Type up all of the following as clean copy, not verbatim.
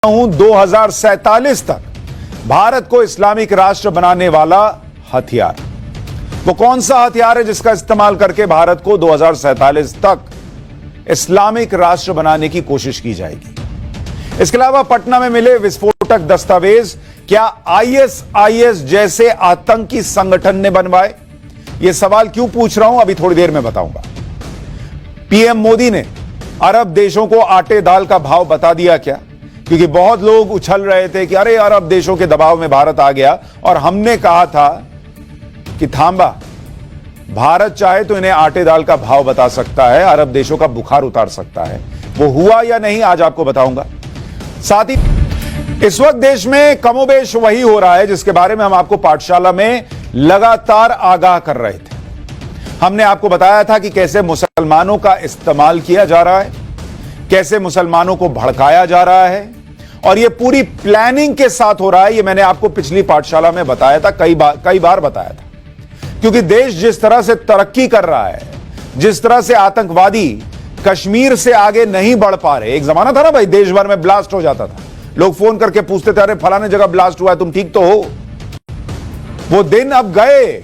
हूं 2047 तक भारत को इस्लामिक राष्ट्र बनाने वाला हथियार। वो कौन सा हथियार है जिसका इस्तेमाल करके भारत को 2047 तक इस्लामिक राष्ट्र बनाने की कोशिश की जाएगी? इसके अलावा पटना में मिले विस्फोटक दस्तावेज क्या आईएसआईएस जैसे आतंकी संगठन ने बनवाए? यह सवाल क्यों पूछ रहा हूं अभी थोड़ी देर में बताऊंगा। पीएम मोदी ने अरब देशों को आटे दाल का भाव बता दिया क्या? क्योंकि बहुत लोग उछल रहे थे कि अरे अरब देशों के दबाव में भारत आ गया, और हमने कहा था कि थांबा, भारत चाहे तो इन्हें आटे दाल का भाव बता सकता है, अरब देशों का बुखार उतार सकता है। वो हुआ या नहीं आज आपको बताऊंगा। साथ ही इस वक्त देश में कमोबेश वही हो रहा है जिसके बारे में हम आपको पाठशाला में लगातार आगाह कर रहे थे। हमने आपको बताया था कि कैसे मुसलमानों का इस्तेमाल किया जा रहा है, कैसे मुसलमानों को भड़काया जा रहा है, और यह पूरी प्लानिंग के साथ हो रहा है। यह मैंने आपको पिछली पाठशाला में बताया था, कई बार बताया था। क्योंकि देश जिस तरह से तरक्की कर रहा है, जिस तरह से आतंकवादी कश्मीर से आगे नहीं बढ़ पा रहे। एक जमाना था ना भाई, देश भर में ब्लास्ट हो जाता था, लोग फोन करके पूछते थे अरे फलाने जगह ब्लास्ट हुआ है, तुम ठीक तो हो? वो दिन अब गए,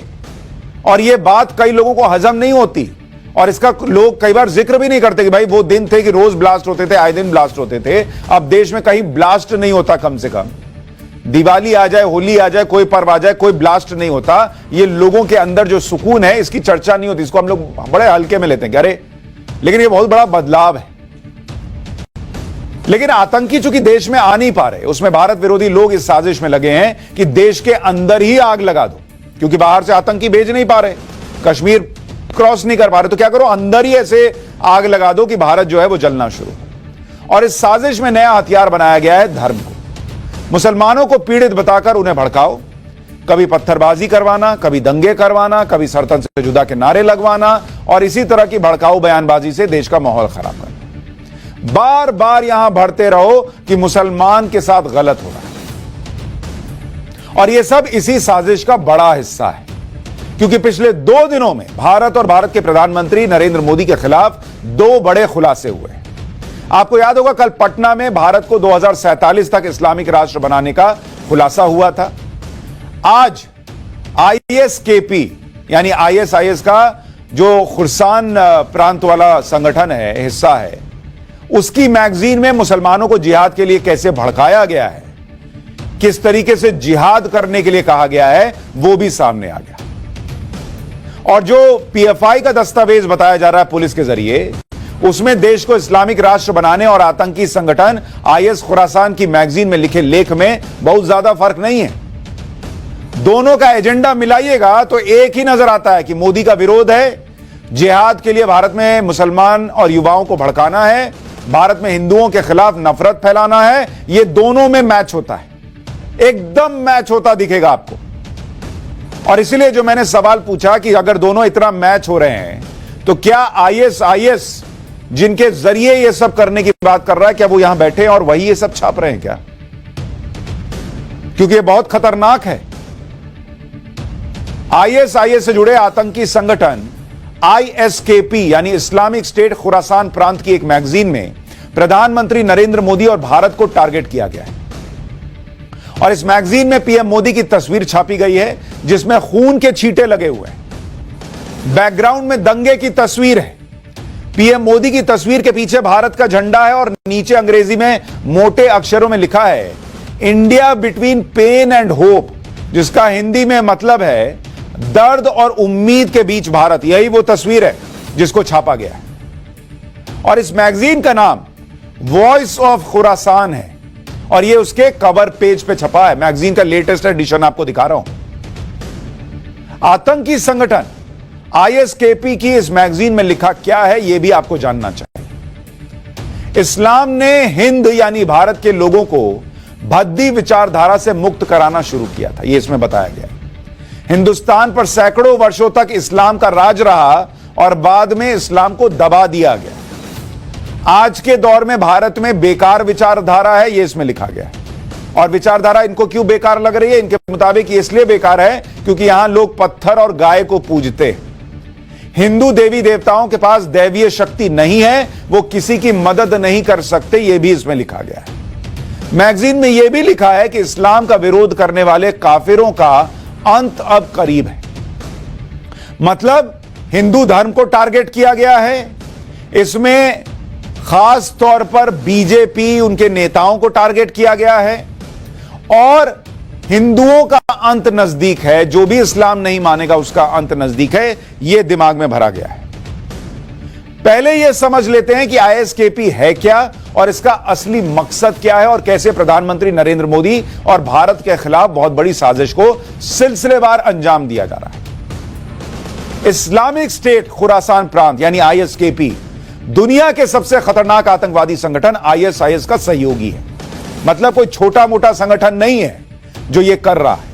और यह बात कई लोगों को हजम नहीं होती, और इसका लोग कई बार जिक्र भी नहीं करते कि भाई वो दिन थे कि रोज ब्लास्ट होते थे, आए दिन ब्लास्ट होते थे। अब देश में कहीं ब्लास्ट नहीं होता, कम से कम दिवाली आ जाए, होली आ जाए, कोई पर्व आ जाए, कोई ब्लास्ट नहीं होता। ये लोगों के अंदर जो सुकून है, इसकी चर्चा नहीं होती, इसको हम लोग बड़े हल्के में लेते हैं कि अरे, लेकिन ये बहुत बड़ा बदलाव है। लेकिन आतंकी चूंकि देश में आ नहीं पा रहे, उसमें भारत विरोधी लोग इस साजिश में लगे हैं कि देश के अंदर ही आग लगा दो, क्योंकि बाहर से आतंकी भेज नहीं पा रहे, कश्मीर क्रॉस नहीं कर पा रहे, तो क्या करो, अंदर ही ऐसे आग लगा दो कि भारत जो है वो जलना शुरू हो। और इस साजिश में नया हथियार बनाया गया है धर्म को। मुसलमानों को पीड़ित बताकर उन्हें भड़काओ, कभी पत्थरबाजी करवाना, कभी दंगे करवाना, कभी सरतन से जुदा के नारे लगवाना, और इसी तरह की भड़काऊ बयानबाजी से देश का माहौल खराब करना। बार बार यहां भरते रहो कि मुसलमान के साथ गलत हो रहा है, और यह सब इसी साजिश का बड़ा हिस्सा है। क्योंकि पिछले 2 दिनों में भारत और भारत के प्रधानमंत्री नरेंद्र मोदी के खिलाफ 2 बड़े खुलासे हुए। आपको याद होगा कल पटना में भारत को 2047 तक इस्लामिक राष्ट्र बनाने का खुलासा हुआ था। आज आईएसकेपी यानी आईएसआईएस का जो खुरासान प्रांत वाला संगठन है, हिस्सा है, उसकी मैगजीन में मुसलमानों को जिहाद के लिए कैसे भड़काया गया है, किस तरीके से जिहाद करने के लिए कहा गया है, वो भी सामने आ गया। और जो पीएफआई का दस्तावेज बताया जा रहा है पुलिस के जरिए, उसमें देश को इस्लामिक राष्ट्र बनाने और आतंकी संगठन आईएस खुरासान की मैगजीन में लिखे लेख में बहुत ज्यादा फर्क नहीं है। दोनों का एजेंडा मिलाइएगा तो एक ही नजर आता है कि मोदी का विरोध है, जिहाद के लिए भारत में मुसलमान और युवाओं को भड़काना है, भारत में हिंदुओं के खिलाफ नफरत फैलाना है। यह दोनों में मैच होता है, एकदम मैच होता दिखेगा आपको। और इसलिए जो मैंने सवाल पूछा कि अगर दोनों इतना मैच हो रहे हैं, तो क्या आईएसआईएस जिनके जरिए यह सब करने की बात कर रहा है, क्या वो यहां बैठे और वही ये सब छाप रहे हैं क्या? क्योंकि यह बहुत खतरनाक है। आईएसआईएस से जुड़े आतंकी संगठन आईएसकेपी यानी इस्लामिक स्टेट खुरासान प्रांत की एक मैगजीन में प्रधानमंत्री नरेंद्र मोदी और भारत को टारगेट किया गया है। और इस मैगजीन में पीएम मोदी की तस्वीर छापी गई है जिसमें खून के छींटे लगे हुए हैं। बैकग्राउंड में दंगे की तस्वीर है। पीएम मोदी की तस्वीर के पीछे भारत का झंडा है, और नीचे अंग्रेजी में मोटे अक्षरों में लिखा है India between pen and hope, जिसका हिंदी में मतलब है दर्द और उम्मीद के बीच भारत। यही वो तस्वीर है जिसको छापा गया है। और इस मैगजीन का नाम वॉइस ऑफ खुरासान है, और ये उसके कवर पेज पे छपा है। मैगजीन का लेटेस्ट एडिशन आपको दिखा रहा हूं। आतंकी संगठन आईएसकेपी की इस मैगजीन में लिखा क्या है, यह भी आपको जानना चाहिए। इस्लाम ने हिंद यानी भारत के लोगों को भद्दी विचारधारा से मुक्त कराना शुरू किया था, यह इसमें बताया गया। हिंदुस्तान पर सैकड़ों वर्षों तक इस्लाम का राज रहा, और बाद में इस्लाम को दबा दिया गया। आज के दौर में भारत में बेकार विचारधारा है, यह इसमें लिखा गया है। और विचारधारा इनको क्यों बेकार लग रही है? इनके मुताबिक ये इसलिए बेकार है क्योंकि यहां लोग पत्थर और गाय को पूजते। हिंदू देवी देवताओं के पास दैवीय शक्ति नहीं है, वो किसी की मदद नहीं कर सकते, यह भी इसमें लिखा गया है। मैगजीन में यह भी लिखा है कि इस्लाम का विरोध करने वाले काफिरों का अंत अब करीब है। मतलब हिंदू धर्म को टारगेट किया गया है, इसमें खास तौर पर बीजेपी, उनके नेताओं को टारगेट किया गया है, और हिंदुओं का अंत नजदीक है। जो भी इस्लाम नहीं मानेगा उसका अंत नजदीक है, यह दिमाग में भरा गया है। पहले यह समझ लेते हैं कि आईएसकेपी है क्या और इसका असली मकसद क्या है, और कैसे प्रधानमंत्री नरेंद्र मोदी और भारत के खिलाफ बहुत बड़ी साजिश को सिलसिलेवार अंजाम दिया जा रहा है। इस्लामिक स्टेट खुरासान प्रांत यानी आईएसकेपी दुनिया के सबसे खतरनाक आतंकवादी संगठन आईएसआईएस का सहयोगी है। मतलब कोई छोटा मोटा संगठन नहीं है जो यह कर रहा है।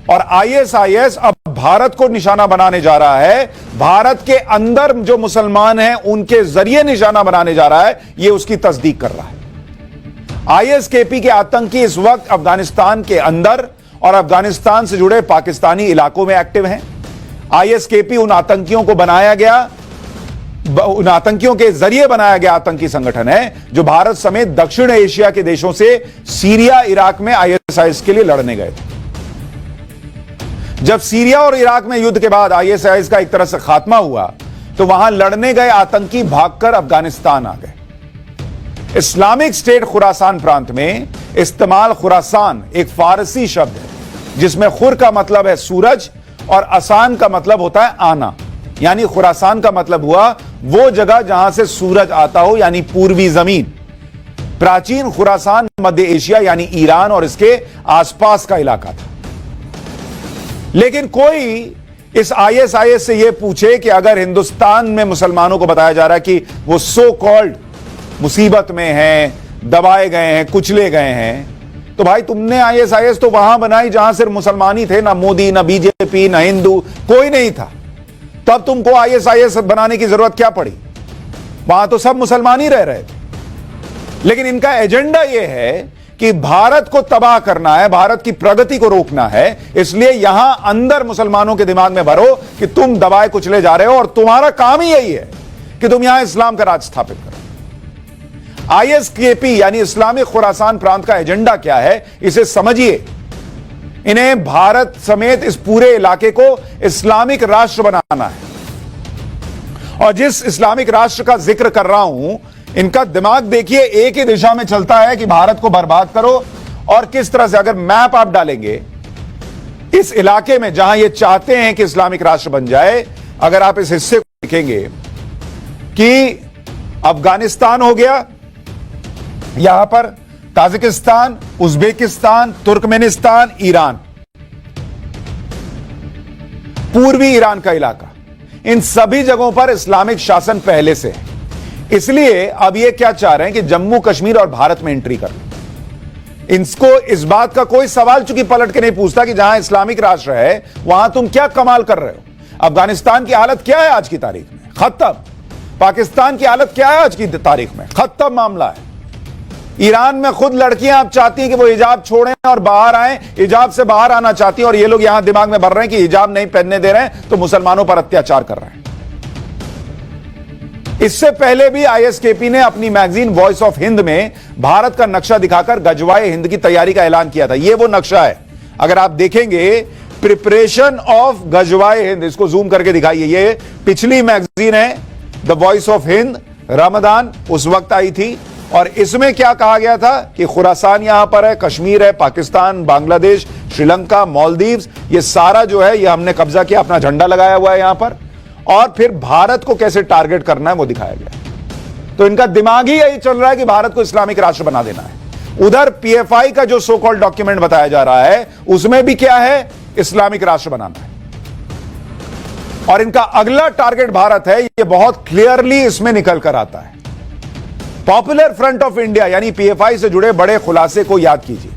और आईएसआईएस अब भारत को निशाना बनाने जा रहा है, भारत के अंदर जो मुसलमान हैं उनके जरिए निशाना बनाने जा रहा है, यह उसकी तस्दीक कर रहा है। आईएसकेपी के आतंकी इस वक्त अफगानिस्तान के अंदर और अफगानिस्तान से जुड़े पाकिस्तानी इलाकों में एक्टिव हैं। आईएसकेपी उन आतंकियों के जरिए बनाया गया आतंकी संगठन है जो भारत समेत दक्षिण एशिया के देशों से सीरिया, इराक में आईएसआईएस के लिए लड़ने गए थे। जब सीरिया और इराक में युद्ध के बाद आईएसआईएस का एक तरह से खात्मा हुआ तो वहां लड़ने गए आतंकी भागकर अफगानिस्तान आ गए। इस्लामिक स्टेट खुरासान प्रांत में इस्तेमाल खुरासान एक फारसी शब्द है जिसमें खुर का मतलब है सूरज और आसान का मतलब होता है आना। यानी खुरासान का मतलब हुआ वो जगह जहां से सूरज आता हो, यानी पूर्वी जमीन। प्राचीन खुरासान मध्य एशिया यानी ईरान और इसके आसपास का इलाका था। लेकिन कोई इस आईएसआईएस से यह पूछे कि अगर हिंदुस्तान में मुसलमानों को बताया जा रहा है कि वो सो कॉल्ड मुसीबत में हैं, दबाए गए हैं, कुचले गए हैं, तो भाई तुमने आईएसआईएस तो वहां बनाई जहां सिर्फ मुसलमान ही थे, ना मोदी, ना बीजेपी, ना हिंदू, कोई नहीं था। तब तुमको आईएसआईएस बनाने की जरूरत क्या पड़ी? वहां तो सब मुसलमान ही रह रहे थे। लेकिन इनका एजेंडा यह है कि भारत को तबाह करना है, भारत की प्रगति को रोकना है। इसलिए यहां अंदर मुसलमानों के दिमाग में भरो कि तुम दबाए कुचले जा रहे हो और तुम्हारा काम ही यही है कि तुम यहां इस्लाम का राज स्थापित करो। आईएसकेपी यानी इस्लामिक खुरासान प्रांत का एजेंडा क्या है, इसे समझिए। इन्हें भारत समेत इस पूरे इलाके को इस्लामिक राष्ट्र बनाना है। और जिस इस्लामिक राष्ट्र का जिक्र कर रहा हूं, इनका दिमाग देखिए एक ही दिशा में चलता है कि भारत को बर्बाद करो। और किस तरह से, अगर मैप आप डालेंगे इस इलाके में जहां ये चाहते हैं कि इस्लामिक राष्ट्र बन जाए, अगर आप इस हिस्से को देखेंगे कि अफगानिस्तान हो गया, यहां पर ताजिकिस्तान, उज्बेकिस्तान, तुर्कमेनिस्तान, ईरान, पूर्वी ईरान का इलाका, इन सभी जगहों पर इस्लामिक शासन पहले से है। इसलिए अब ये क्या चाह रहे हैं कि जम्मू कश्मीर और भारत में एंट्री कर। इनको इस बात का कोई सवाल चूंकि पलट के नहीं पूछता कि जहां इस्लामिक राष्ट्र है वहां तुम क्या कमाल कर रहे हो। अफगानिस्तान की हालत क्या है आज की तारीख में? खत्म। पाकिस्तान की हालत क्या है आज की तारीख में? खत्म मामला है। ईरान में खुद लड़कियां आप चाहती हैं कि वो हिजाब छोड़ें और बाहर आए, हिजाब से बाहर आना चाहती हैं, और ये लोग यहां दिमाग में भर रहे हैं कि हिजाब नहीं पहनने दे रहे हैं तो मुसलमानों पर अत्याचार कर रहे हैं। इससे पहले भी आईएसकेपी ने अपनी मैगजीन वॉइस ऑफ हिंद में भारत का नक्शा दिखाकर गजवाए हिंद की तैयारी का ऐलान किया था। यह वो नक्शा है, अगर आप देखेंगे, प्रिपरेशन ऑफ गजवाए हिंद। इसको जूम करके दिखाइए। ये पिछली मैगजीन है the voice of Hind, Ramzan उस वक्त आई थी। और इसमें क्या कहा गया था कि खुरासान यहां पर है, कश्मीर है, पाकिस्तान, बांग्लादेश, श्रीलंका, मालदीव्स, ये सारा जो है ये हमने कब्जा किया, अपना झंडा लगाया हुआ है यहां पर। और फिर भारत को कैसे टारगेट करना है वो दिखाया गया। तो इनका दिमाग ही यही चल रहा है कि भारत को इस्लामिक राष्ट्र बना देना है। उधर पीएफआई का जो सो कॉल्ड डॉक्यूमेंट बताया जा रहा है उसमें भी क्या है, इस्लामिक राष्ट्र बनाना है। और इनका अगला टारगेट भारत है, यह बहुत क्लियरली इसमें निकल कर आता है। पॉपुलर फ्रंट ऑफ इंडिया यानी पीएफआई से जुड़े बड़े खुलासे को याद कीजिए।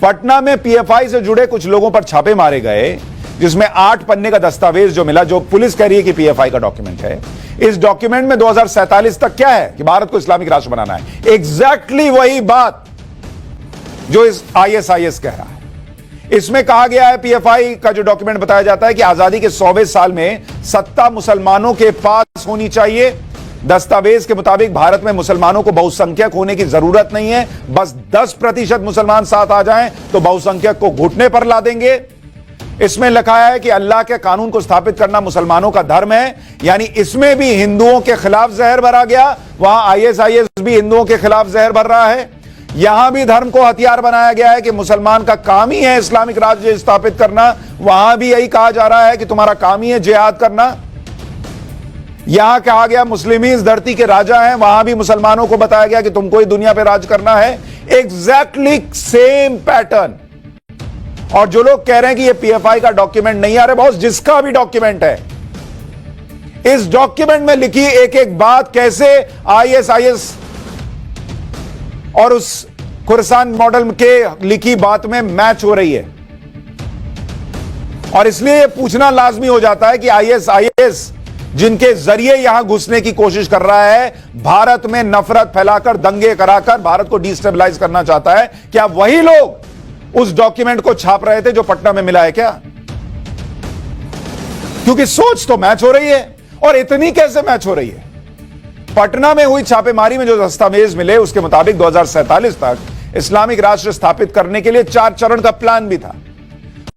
पटना में पीएफआई से जुड़े कुछ लोगों पर छापे मारे गए, जिसमें 8 पन्ने का दस्तावेज जो मिला, जो पुलिस कह रही है कि पीएफआई का डॉक्यूमेंट है। इस डॉक्यूमेंट में 2047 तक क्या है कि भारत को इस्लामिक राष्ट्र बनाना है। एग्जैक्टली वही बात जो इस आईएसआईएस कह रहा है। इसमें कहा गया है, पीएफआई का जो डॉक्यूमेंट बताया जाता है कि आजादी के 100वें साल में सत्ता मुसलमानों के पास होनी चाहिए, दस्तावेज के मुताबिक भारत में मुसलमानों को बहुसंख्यक होने की जरूरत नहीं है, बस 10% मुसलमान साथ आ जाएं तो बहुसंख्यक को घुटने पर ला देंगे। इसमें लिखा है कि अल्लाह के कानून को स्थापित करना मुसलमानों का धर्म है, यानी इसमें भी हिंदुओं के खिलाफ जहर भरा गया। वहां आईएसआईएस भी हिंदुओं के खिलाफ जहर भर रहा है। यहां भी धर्म को हथियार बनाया गया है कि मुसलमान का काम ही है इस्लामिक राज्य स्थापित करना। वहां भी यही कहा जा रहा है कि तुम्हारा काम ही है जिहाद करना। यहां कहा गया मुस्लिम ही इस धरती के राजा हैं, वहां भी मुसलमानों को बताया गया कि तुमको ही दुनिया पे राज करना है। Exactly same pattern. और जो लोग कह रहे हैं कि ये पीएफआई का डॉक्यूमेंट नहीं आ रहा, बॉस जिसका भी डॉक्यूमेंट है, इस डॉक्यूमेंट में लिखी एक एक बात कैसे आईएसआईएस और उस खुरासान मॉडल के लिखी बात में मैच हो रही है। और इसलिए यह पूछना लाजमी हो जाता है कि आईएसआईएस जिनके जरिए यहां घुसने की कोशिश कर रहा है, भारत में नफरत फैलाकर दंगे कराकर भारत को डिस्टेबलाइज करना चाहता है, क्या वही लोग उस डॉक्यूमेंट को छाप रहे थे जो पटना में मिला है क्या? क्योंकि सोच तो मैच हो रही है, और इतनी कैसे मैच हो रही है? पटना में हुई छापेमारी में जो दस्तावेज मिले उसके मुताबिक 2047 तक इस्लामिक राष्ट्र स्थापित करने के लिए 4 चरण का प्लान भी था।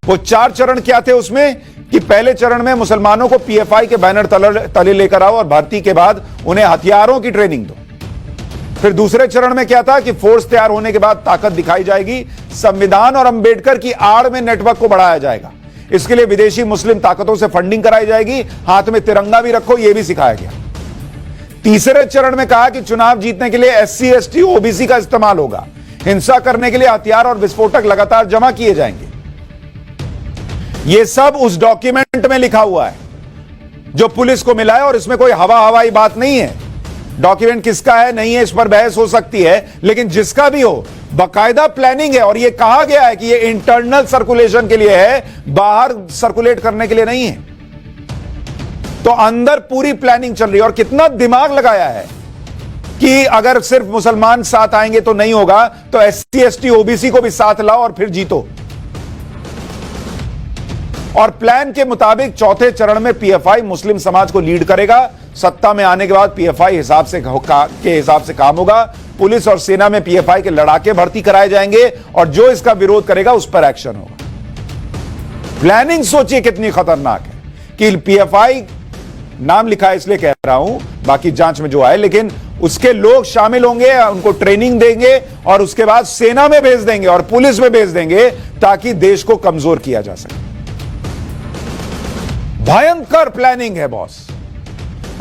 वो 4 चरण क्या थे उसमें कि पहले चरण में मुसलमानों को पीएफआई के बैनर तले लेकर आओ और भर्ती के बाद उन्हें हथियारों की ट्रेनिंग दो। फिर दूसरे चरण में क्या था कि फोर्स तैयार होने के बाद ताकत दिखाई जाएगी, संविधान और अंबेडकर की आड़ में नेटवर्क को बढ़ाया जाएगा। इसके लिए विदेशी मुस्लिम ताकतों से फंडिंग कराई जाएगी, हाथ में तिरंगा भी रखो, यह भी सिखाया गया। तीसरे चरण में कहा कि चुनाव जीतने के लिए एससी एसटी ओबीसी का इस्तेमाल होगा, हिंसा करने के लिए हथियार और विस्फोटक लगातार जमा किए जाएंगे। यह सब उस डॉक्यूमेंट में लिखा हुआ है जो पुलिस को मिला है, और इसमें कोई हवाई बात नहीं है। डॉक्यूमेंट किसका है नहीं है इस पर बहस हो सकती है, लेकिन जिसका भी हो बाकायदा प्लानिंग है। और यह कहा गया है कि यह इंटरनल सर्कुलेशन के लिए है, बाहर सर्कुलेट करने के लिए नहीं है। तो अंदर पूरी प्लानिंग चल रही है। और कितना दिमाग लगाया है कि अगर सिर्फ मुसलमान साथ आएंगे तो नहीं होगा, तो एससी एसटी ओबीसी को भी साथ लाओ और फिर जीतो। और प्लान के मुताबिक चौथे चरण में पीएफआई मुस्लिम समाज को लीड करेगा। सत्ता में आने के बाद पीएफआई के हिसाब से काम होगा। पुलिस और सेना में पीएफआई के लड़ाके भर्ती कराए जाएंगे, और जो इसका विरोध करेगा उस पर एक्शन होगा। प्लानिंग सोचिए कितनी खतरनाक है कि पीएफआई नाम लिखा है इसलिए कह रहा हूं, बाकी जांच में जो आए, लेकिन उसके लोग शामिल होंगे, उनको ट्रेनिंग देंगे और उसके बाद सेना में भेज देंगे और पुलिस में भेज देंगे ताकि देश को कमजोर किया जा सके। भयंकर प्लानिंग है बॉस।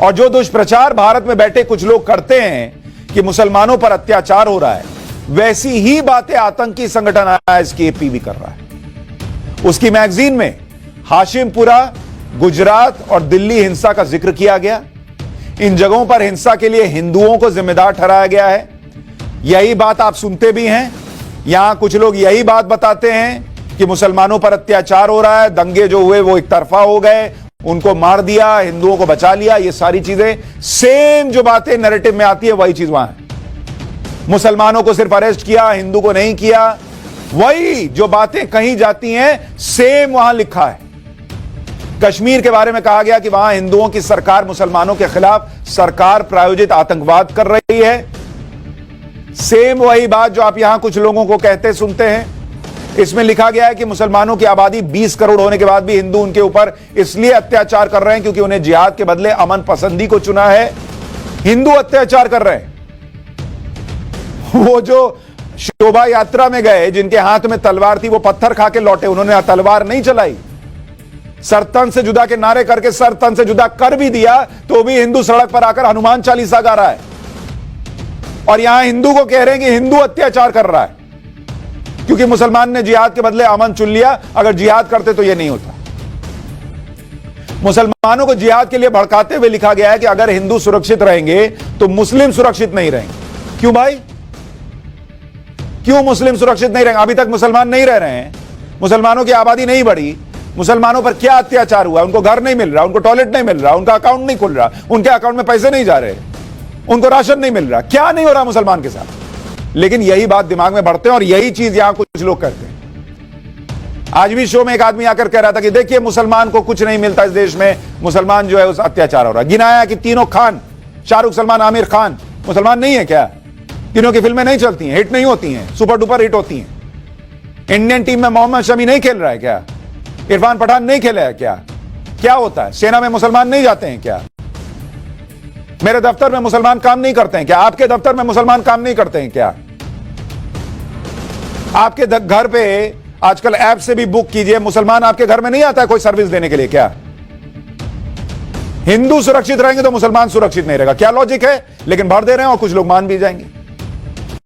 और जो दुष्प्रचार भारत में बैठे कुछ लोग करते हैं कि मुसलमानों पर अत्याचार हो रहा है, वैसी ही बातें आतंकी संगठन आईएसकेपी भी कर रहा है। उसकी मैगजीन में हाशिमपुरा, गुजरात और दिल्ली हिंसा का जिक्र किया गया। इन जगहों पर हिंसा के लिए हिंदुओं को जिम्मेदार ठहराया गया है। यही बात आप सुनते भी हैं। यहां कुछ लोग यही बात बताते हैं कि मुसलमानों पर अत्याचार हो रहा है, दंगे जो हुए वो एक तरफा हो गए, उनको मार दिया, हिंदुओं को बचा लिया। ये सारी चीजें सेम जो बातें नैरेटिव में आती है वही चीज वहां है। मुसलमानों को सिर्फ अरेस्ट किया, हिंदू को नहीं किया। वही जो बातें कही जाती हैं सेम वहां लिखा है। कश्मीर के बारे में कहा गया कि वहां हिंदुओं की सरकार मुसलमानों के खिलाफ सरकार प्रायोजित आतंकवाद कर रही है। सेम वही बात जो आप यहां कुछ लोगों को कहते सुनते हैं। इसमें लिखा गया है कि मुसलमानों की आबादी 20 करोड़ होने के बाद भी हिंदू उनके ऊपर इसलिए अत्याचार कर रहे हैं क्योंकि उन्हें जिहाद के बदले अमन पसंदी को चुना है। हिंदू अत्याचार कर रहे हैं। वो जो शोभा यात्रा में गए जिनके हाथ में तलवार थी, वो पत्थर खा के लौटे, उन्होंने तलवार नहीं चलाई। सर तन से जुदा के नारे करके सर तन से जुदा कर भी दिया तो भी हिंदू सड़क पर आकर हनुमान चालीसा गा रहा है। और यहां हिंदू को कह रहे हैं कि हिंदू अत्याचार कर रहा है क्योंकि मुसलमान ने जिहाद के बदले अमन चुन लिया। अगर जिहाद करते तो यह नहीं होता। मुसलमानों को जिहाद के लिए भड़काते हुए लिखा गया है कि अगर हिंदू सुरक्षित रहेंगे तो मुस्लिम सुरक्षित नहीं रहेंगे। क्यों भाई? क्यों मुस्लिम सुरक्षित नहीं रहेंगे? अभी तक मुसलमान नहीं रह रहे हैं, मुसलमानों की आबादी नहीं बढ़ी। मुसलमानों पर क्या अत्याचार हुआ? उनको घर नहीं मिल रहा, उनको टॉयलेट नहीं मिल रहा, उनका अकाउंट नहीं खुल रहा, उनके अकाउंट में पैसे नहीं जा रहे, उनको राशन नहीं मिल रहा। क्या नहीं हो रहा मुसलमान के साथ? लेकिन यही बात दिमाग में बढ़ते हैं और यही चीज यहां कुछ लोग करते हैं। आज भी शो में एक आदमी आकर कह रहा था कि देखिए मुसलमान को कुछ नहीं मिलता इस देश में, मुसलमान जो है उस अत्याचार हो रहा है। गिनाया कि तीनों खान शाहरुख, सलमान, आमिर खान मुसलमान नहीं है क्या? जिन्हों की फिल्में नहीं चलती हैं, हिट नहीं होती हैं, सुपर डुपर हिट होती हैं। इंडियन टीम में मोहम्मद शमी नहीं खेल रहा है क्या? इरफान पठान नहीं खेला है क्या? क्या होता है? सेना में मुसलमान नहीं जाते हैं क्या? मेरे दफ्तर में मुसलमान काम नहीं करते हैं क्या? आपके दफ्तर में मुसलमान काम नहीं करते हैं क्या? आपके घर पे आजकल ऐप से भी बुक कीजिए, मुसलमान आपके घर में नहीं आता है कोई सर्विस देने के लिए क्या? हिंदू सुरक्षित रहेंगे तो मुसलमान सुरक्षित नहीं रहेगा, क्या लॉजिक है? लेकिन भर दे रहे हैं और कुछ लोग मान भी जाएंगे।